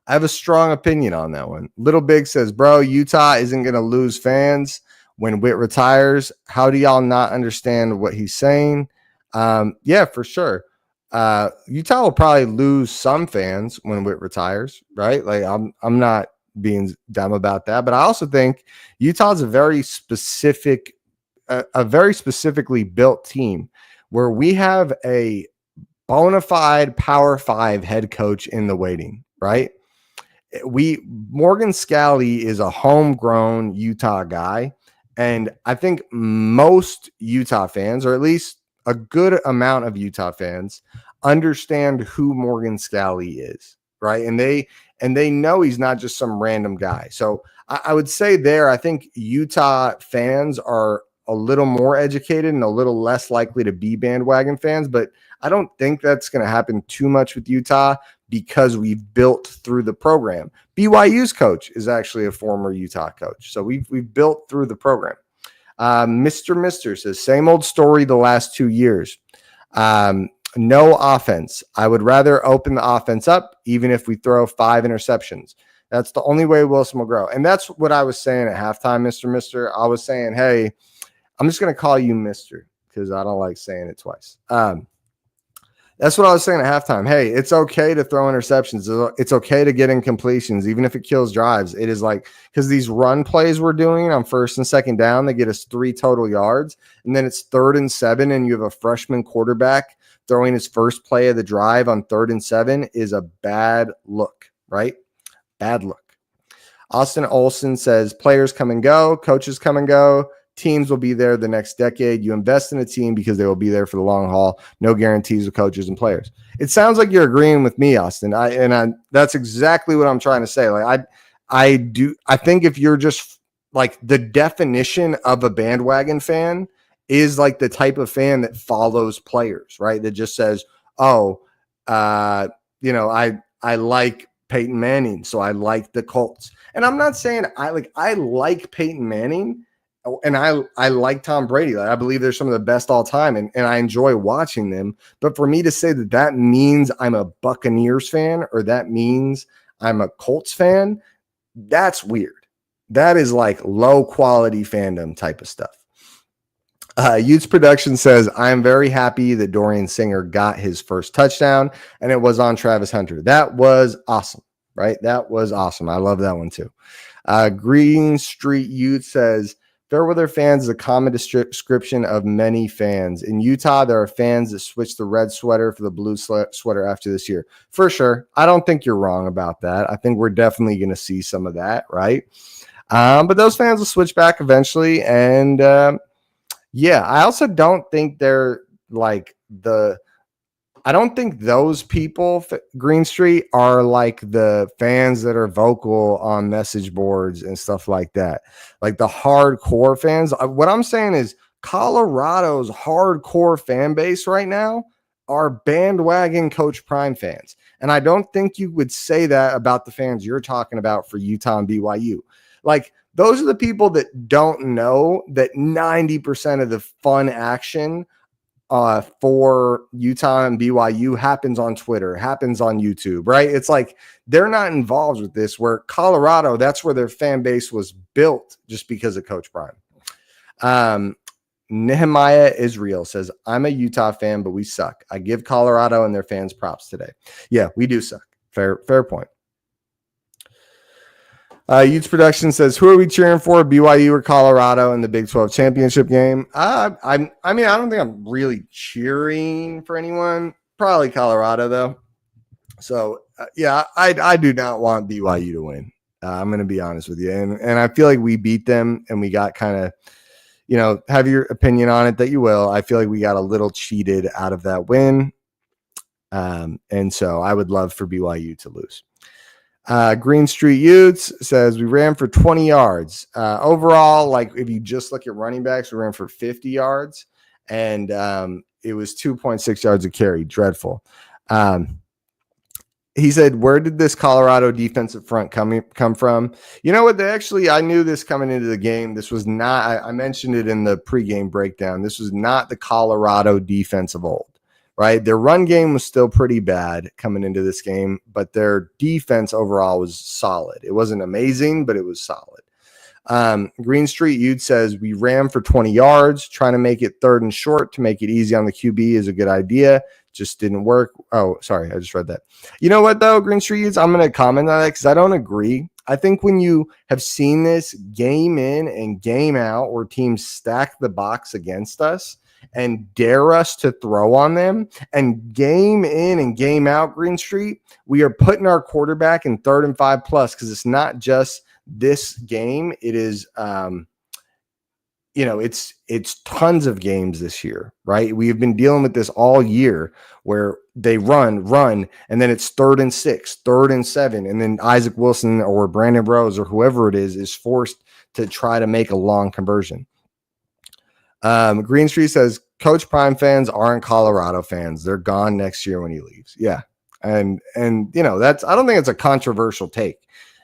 opinion on that one. Little Big says, bro, Utah isn't going to lose fans when Witt retires. How do y'all not understand what he's saying? Yeah, for sure. Utah will probably lose some fans when Witt retires, right? Like I'm not being dumb about that, but I also think Utah's a very specifically built team where we have a bona fide Power 5 head coach in the waiting, right? Morgan Scalley is a homegrown Utah guy, and I think most Utah fans, or at least a good amount of Utah fans, understand who Morgan Scalley is, right? And they know he's not just some random guy. So I would say there, I think Utah fans are a little more educated and a little less likely to be bandwagon fans, but I don't think that's going to happen too much with Utah because we've built through the program. BYU's coach is actually a former Utah coach. So we've built through the program. Mr. Mister says, same old story the last 2 years. No offense. I would rather open the offense up, even if we throw 5 interceptions. That's the only way Wilson will grow. And that's what I was saying at halftime, Mr. Mister. I was saying, hey, I'm just going to call you Mister because I don't like saying it twice. That's what I was saying at halftime. Hey, it's okay to throw interceptions. It's okay to get incompletions, even if it kills drives. It is like, because these run plays we're doing on first and second down, they get us 3 total yards. And then it's 3rd and 7, and you have a freshman quarterback throwing his first play of the drive on 3rd and 7 is a bad look, right? Bad look. Austin Olson says, players come and go, coaches come and go. Teams will be there the next decade. You invest in a team because they will be there for the long haul. No guarantees with coaches and players. It sounds like you're agreeing with me, Austin. That's exactly what I'm trying to say. Like I think if you're just like the definition of a bandwagon fan is like the type of fan that follows players, right? That just says, oh, I like Peyton Manning, so I like the Colts. And I'm not saying I like Peyton Manning. And I like Tom Brady. Like, I believe they're some of the best all time, and I enjoy watching them. But for me to say that means I'm a Buccaneers fan or that means I'm a Colts fan, that's weird. That is like low quality fandom type of stuff. Utes Production says, I'm very happy that Dorian Singer got his first touchdown, and it was on Travis Hunter. That was awesome, right? That was awesome. I love that one too. Green Street Utes says, Fairweather fans is a common description of many fans. In Utah, there are fans that switch the red sweater for the blue sweater after this year. For sure. I don't think you're wrong about that. I think we're definitely going to see some of that, right? But those fans will switch back eventually. And yeah, I also don't think they're like I don't think those people, Green Street, are like the fans that are vocal on message boards and stuff like that. Like the hardcore fans. What I'm saying is Colorado's hardcore fan base right now are bandwagon Coach Prime fans. And I don't think you would say that about the fans you're talking about for Utah and BYU. Like those are the people that don't know that 90% of the fun action for Utah and BYU happens on Twitter, happens on YouTube, right? It's like they're not involved with this, where Colorado, that's where their fan base was built just because of Coach Prime. Nehemiah Israel says, I'm a Utah fan, but we suck. I give Colorado and their fans props today. Yeah, we do suck. Fair point. Utes Production says, who are we cheering for, BYU or Colorado in the Big 12 championship game? I mean, I don't think I'm really cheering for anyone. Probably Colorado, though. So, yeah, I do not want BYU to win. I'm going to be honest with you. And I feel like we beat them and we got kind of, have your opinion on it that you will. I feel like we got a little cheated out of that win. And so I would love for BYU to lose. Green Street Utes says we ran for 20 yards. Overall, like if you just look at running backs, we ran for 50 yards and it was 2.6 yards a carry. Dreadful. He said, "Where did this Colorado defensive front come from?" You know what? I knew this coming into the game. This was not. I mentioned it in the pregame breakdown. This was not the Colorado defense of old, right? Their run game was still pretty bad coming into this game, but their defense overall was solid. It wasn't amazing, but it was solid. Green Street Ute says, we ran for 20 yards, trying to make it 3rd and short to make it easy on the QB is a good idea. Just didn't work. Oh, sorry. I just read that. You know what, though, Green Street Utes? I'm going to comment on that because I don't agree. I think when you have seen this game in and game out where teams stack the box against us and dare us to throw on them, and game in and game out, Green Street, we are putting our quarterback in 3rd and 5 plus, because it's not just this game. It is it's tons of games this year, right? We've been dealing with this all year where they run, and then it's 3rd and 6, 3rd and 7, and then Isaac Wilson or Brandon Rose or whoever it is forced to try to make a long conversion. Green Street says, Coach Prime fans aren't Colorado fans. They're gone next year when he leaves. Yeah. And that's, I don't think it's a controversial take.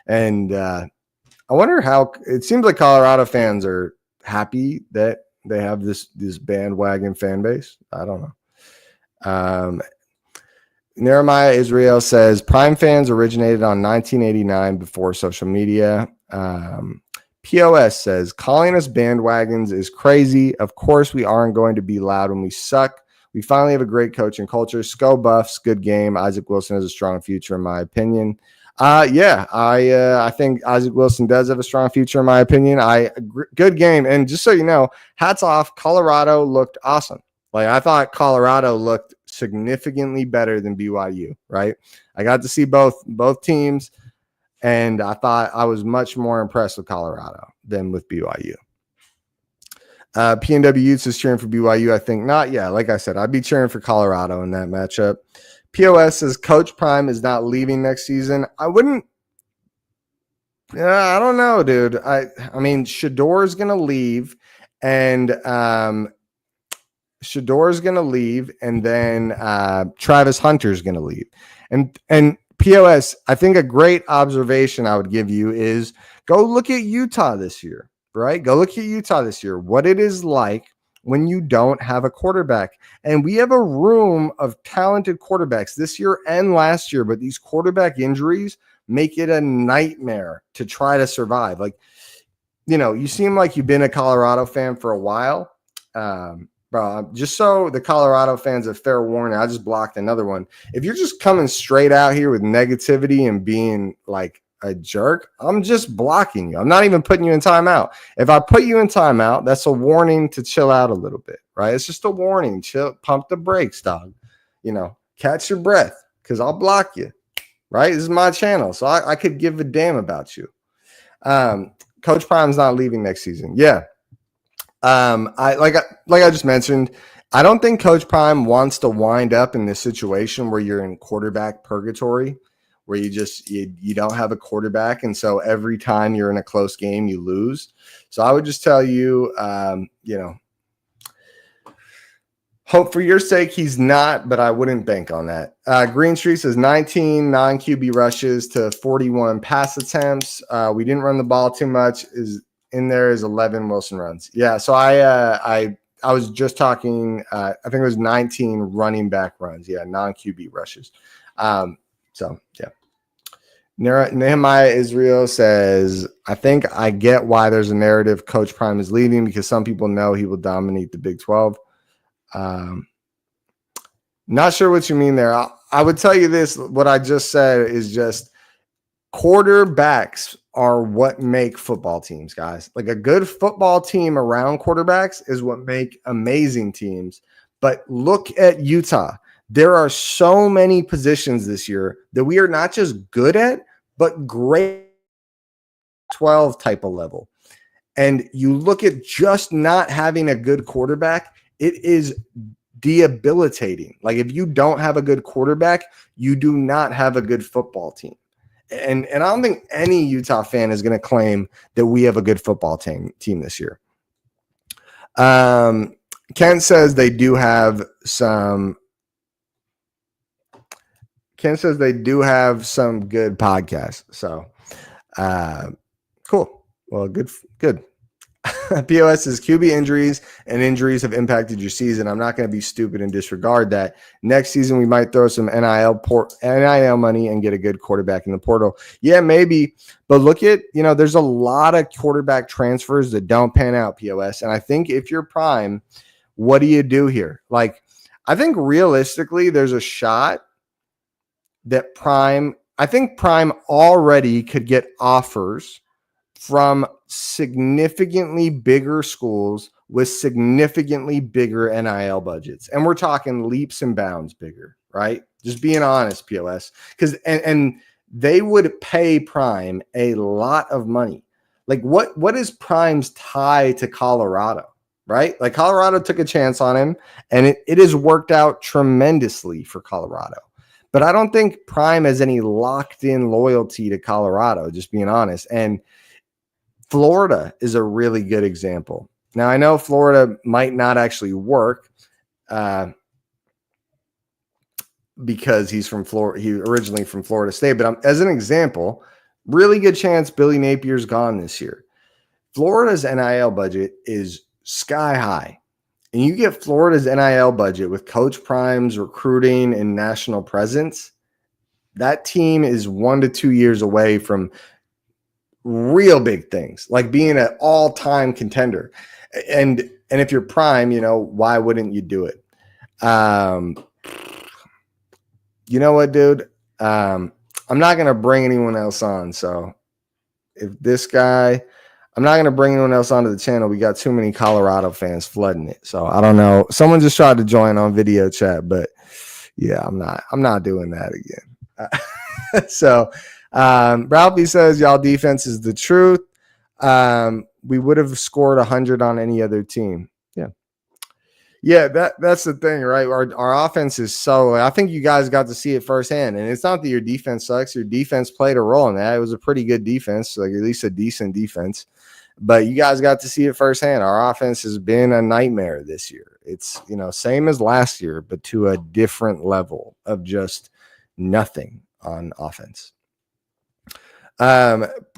And I wonder how it seems like Colorado fans are happy that they have this bandwagon fan base. I don't know. Nehemiah Israel says, Prime fans originated on 1989 before social media. POS says, calling us bandwagons is crazy. Of course, we aren't going to be loud when we suck. We finally have a great coach and culture. Sko Buffs, good game. Isaac Wilson has a strong future, in my opinion. I think Isaac Wilson does have a strong future, in my opinion. Good game. And just so you know, hats off. Colorado looked awesome. Like, I thought Colorado looked significantly better than BYU, right? I got to see both teams, and I thought I was much more impressed with Colorado than with BYU. PNW Utes is cheering for BYU. I think not. Yeah, like I said, I'd be cheering for Colorado in that matchup. POS says Coach Prime is not leaving next season. I wouldn't. I don't know, dude. I mean, Shador is going to leave, and then Travis Hunter is going to leave, and POS. I think a great observation I would give you is go look at Utah this year, right? Go look at Utah this year. What it is like when you don't have a quarterback. And we have a room of talented quarterbacks this year and last year, but these quarterback injuries make it a nightmare to try to survive. Like, you seem like you've been a Colorado fan for a while. Bro, just so the Colorado fans have fair warning, I just blocked another one. If you're just coming straight out here with negativity and being like a jerk, I'm just blocking you. I'm not even putting you in timeout. If I put you in timeout, that's a warning to chill out a little bit, right? It's just a warning. Chill, pump the brakes, dog. Catch your breath, because I'll block you, right? This is my channel, so I could give a damn about you. Coach Prime's not leaving next season. Yeah. I just mentioned, I don't think Coach Prime wants to wind up in this situation where you're in quarterback purgatory, where you don't have a quarterback, and so every time you're in a close game, you lose. So I would just tell you, hope for your sake he's not, but I wouldn't bank on that. Green Street says 19 non-QB rushes to 41 pass attempts. We didn't run the ball too much. Is 11 Wilson runs. Yeah, so I was just talking, I think it was 19 running back runs. Yeah, non-QB rushes. So, yeah. Nehemiah Israel says, I think I get why there's a narrative Coach Prime is leaving, because some people know he will dominate the Big 12. Not sure what you mean there. I would tell you this. What I just said is just quarterbacks are what make football teams, guys. Like, a good football team around quarterbacks is what make amazing teams. But look at Utah. There are so many positions this year that we are not just good at, but great 12 type of level. And you look at just not having a good quarterback, it is debilitating. Like, if you don't have a good quarterback, you do not have a good football team. And I don't think any Utah fan is going to claim that we have a good football team this year. Kent says they do have some Ken says they do have some good podcasts. So cool. Well, good. POS says QB injuries and injuries have impacted your season. I'm not going to be stupid and disregard that. Next season, we might throw some NIL money and get a good quarterback in the portal. Yeah, maybe. But look at, there's a lot of quarterback transfers that don't pan out, POS. And I think if you're Prime, what do you do here? Like, I think realistically, there's a shot that Prime already could get offers from significantly bigger schools with significantly bigger NIL budgets. And we're talking leaps and bounds bigger, right? Just being honest, POS. Because and they would pay Prime a lot of money. Like what is Prime's tie to Colorado, right? Like Colorado took a chance on him, and it has worked out tremendously for Colorado. But I don't think Prime has any locked-in loyalty to Colorado, just being honest. And Florida is a really good example. Now, I know Florida might not actually work because he's from Florida. He originally from Florida State. But as an example, really good chance Billy Napier's gone this year. Florida's NIL budget is sky high. And you get Florida's NIL budget with Coach Prime's recruiting and national presence, that team is 1 to 2 years away from real big things, like being an all-time contender. And if you're Prime, why wouldn't you do it? You know what, dude? I'm not going to bring anyone else on. So if this guy, I'm not going to bring anyone else onto the channel. We got too many Colorado fans flooding it. So I don't know. Someone just tried to join on video chat, but yeah, I'm not doing that again. So Ralphie says y'all defense is the truth. We would have scored 100 on any other team. Yeah, that's the thing, right? Our offense is so. I think you guys got to see it firsthand, and it's not that your defense sucks. Your defense played a role in that. It was a pretty good defense, like at least a decent defense. But you guys got to see it firsthand. Our offense has been a nightmare this year. It's same as last year, but to a different level of just nothing on offense.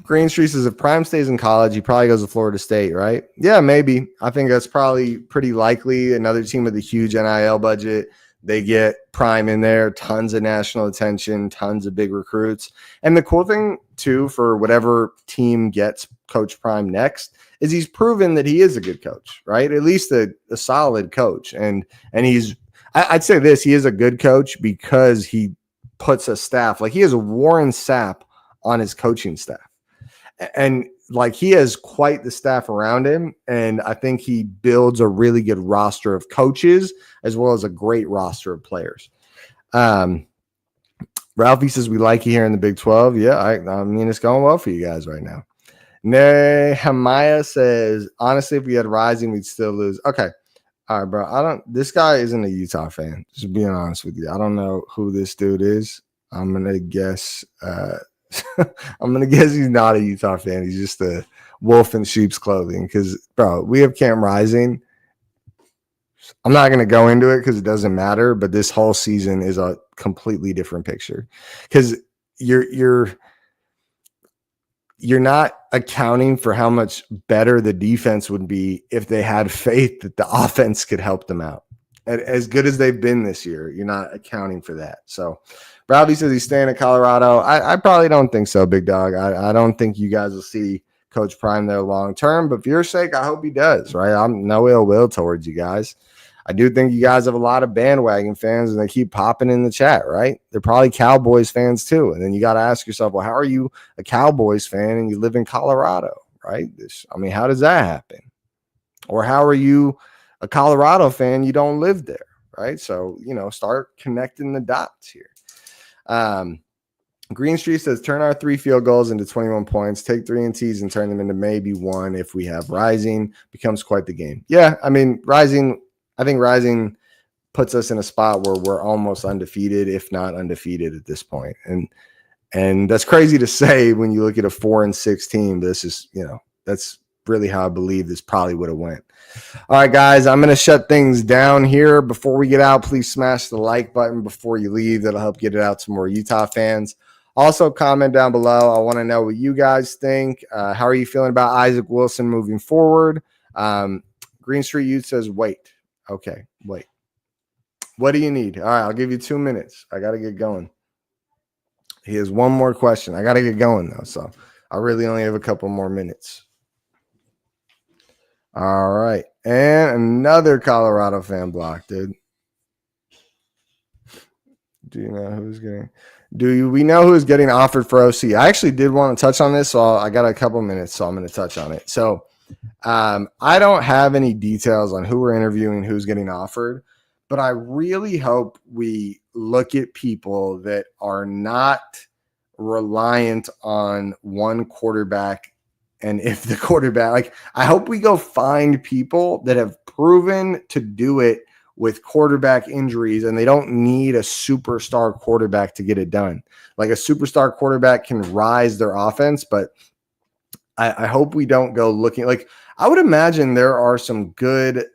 Green Street says if Prime stays in college, he probably goes to Florida State, right? Yeah, maybe. I think that's probably pretty likely. Another team with a huge NIL budget. They get Prime in there, tons of national attention, tons of big recruits. And the cool thing, too, for whatever team gets Coach Prime next, is he's proven that he is a good coach, right? At least a solid coach. And I'd say this, he is a good coach because he puts a staff, like he has Warren Sapp on his coaching staff. And like he has quite the staff around him. And I think he builds a really good roster of coaches as well as a great roster of players. Ralphie says we like you here in the Big 12. Yeah, I mean, it's going well for you guys right now. Nehemiah says, honestly, if we had Rising, we'd still lose. Okay. All right, bro. This guy isn't a Utah fan. Just being honest with you. I don't know who this dude is. I'm going to guess he's not a Utah fan. He's just a wolf in sheep's clothing. Because, bro, we have Camp Rising. I'm not going to go into it because it doesn't matter. But this whole season is a completely different picture. Because you're not accounting for how much better the defense would be if they had faith that the offense could help them out. As good as they've been this year, you're not accounting for that. So Robbie says he's staying at Colorado. I probably don't think so, big dog. I don't think you guys will see Coach Prime there long term. But for your sake, I hope he does, right? I'm no ill will towards you guys. I do think you guys have a lot of bandwagon fans, and they keep popping in the chat, right? They're probably Cowboys fans too. And then you got to ask yourself, well, how are you a Cowboys fan and you live in Colorado, right? How does that happen? Or how are you a Colorado fan? You don't live there, right? So, start connecting the dots here. Green Street says, turn our 3 field goals into 21 points, take 3 NTs and turn them into maybe 1 if we have Rising. Becomes quite the game. Yeah, I mean, I think Rising puts us in a spot where we're almost undefeated, if not undefeated at this point. And that's crazy to say when you look at a 4-6 team. This is, that's really how I believe this probably would have went. All right, guys, I'm going to shut things down here. Before we get out, please smash the like button before you leave. That'll help get it out to more Utah fans. Also, comment down below. I want to know what you guys think. How are you feeling about Isaac Wilson moving forward? Green Street Youth says, wait. Okay, wait. What do you need? All right, I'll give you 2 minutes. I got to get going. He has one more question. I got to get going, though, so I really only have a couple more minutes. All right. And another Colorado fan block, dude. Do we know who's getting offered for OC? I actually did want to touch on this, so I got a couple minutes, so I'm going to touch on it. So I don't have any details on who we're interviewing, who's getting offered, but I really hope we look at people that are not reliant on one quarterback. And if the quarterback, like, I hope we go find people that have proven to do it with quarterback injuries, and they don't need a superstar quarterback to get it done. Like, a superstar quarterback can rise their offense, but I hope we don't go looking. Like, I would imagine there are some good,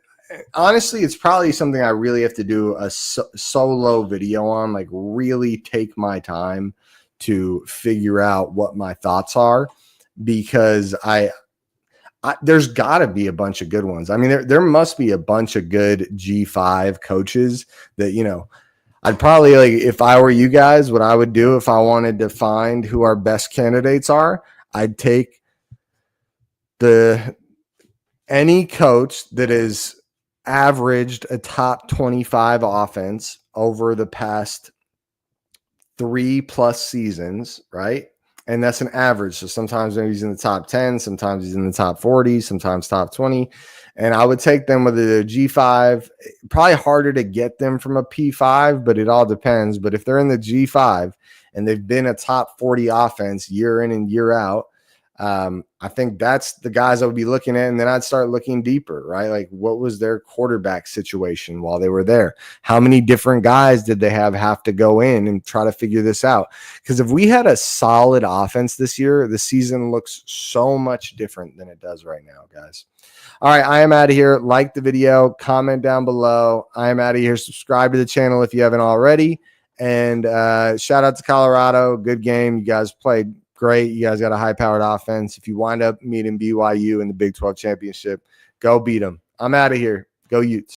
honestly, it's probably something I really have to do a solo video on, like really take my time to figure out what my thoughts are, because there's got to be a bunch of good ones. I mean, there must be a bunch of good G5 coaches that, you know, I'd probably, like, if I were you guys, what I would do if I wanted to find who our best candidates are, I'd take any coach that has averaged a top 25 offense over the past 3+ seasons, right? And that's an average. So sometimes he's in the top 10, sometimes he's in the top 40, sometimes top 20. And I would take them with a G5. Probably harder to get them from a P5, but it all depends. But if they're in the G5 and they've been a top 40 offense year in and year out, I think that's the guys I would be looking at. And then I'd start looking deeper, right? Like, what was their quarterback situation while they were there? How many different guys did they have to go in and try to figure this out? Because if we had a solid offense this year, the season looks so much different than it does right now, guys. All right, I am out of here. Like the video, comment down below. I am out of here. Subscribe to the channel if you haven't already. And shout out to Colorado. Good game. You guys played great. You guys got a high-powered offense. If you wind up meeting BYU in the Big 12 championship, go beat them. I'm out of here. Go Utes.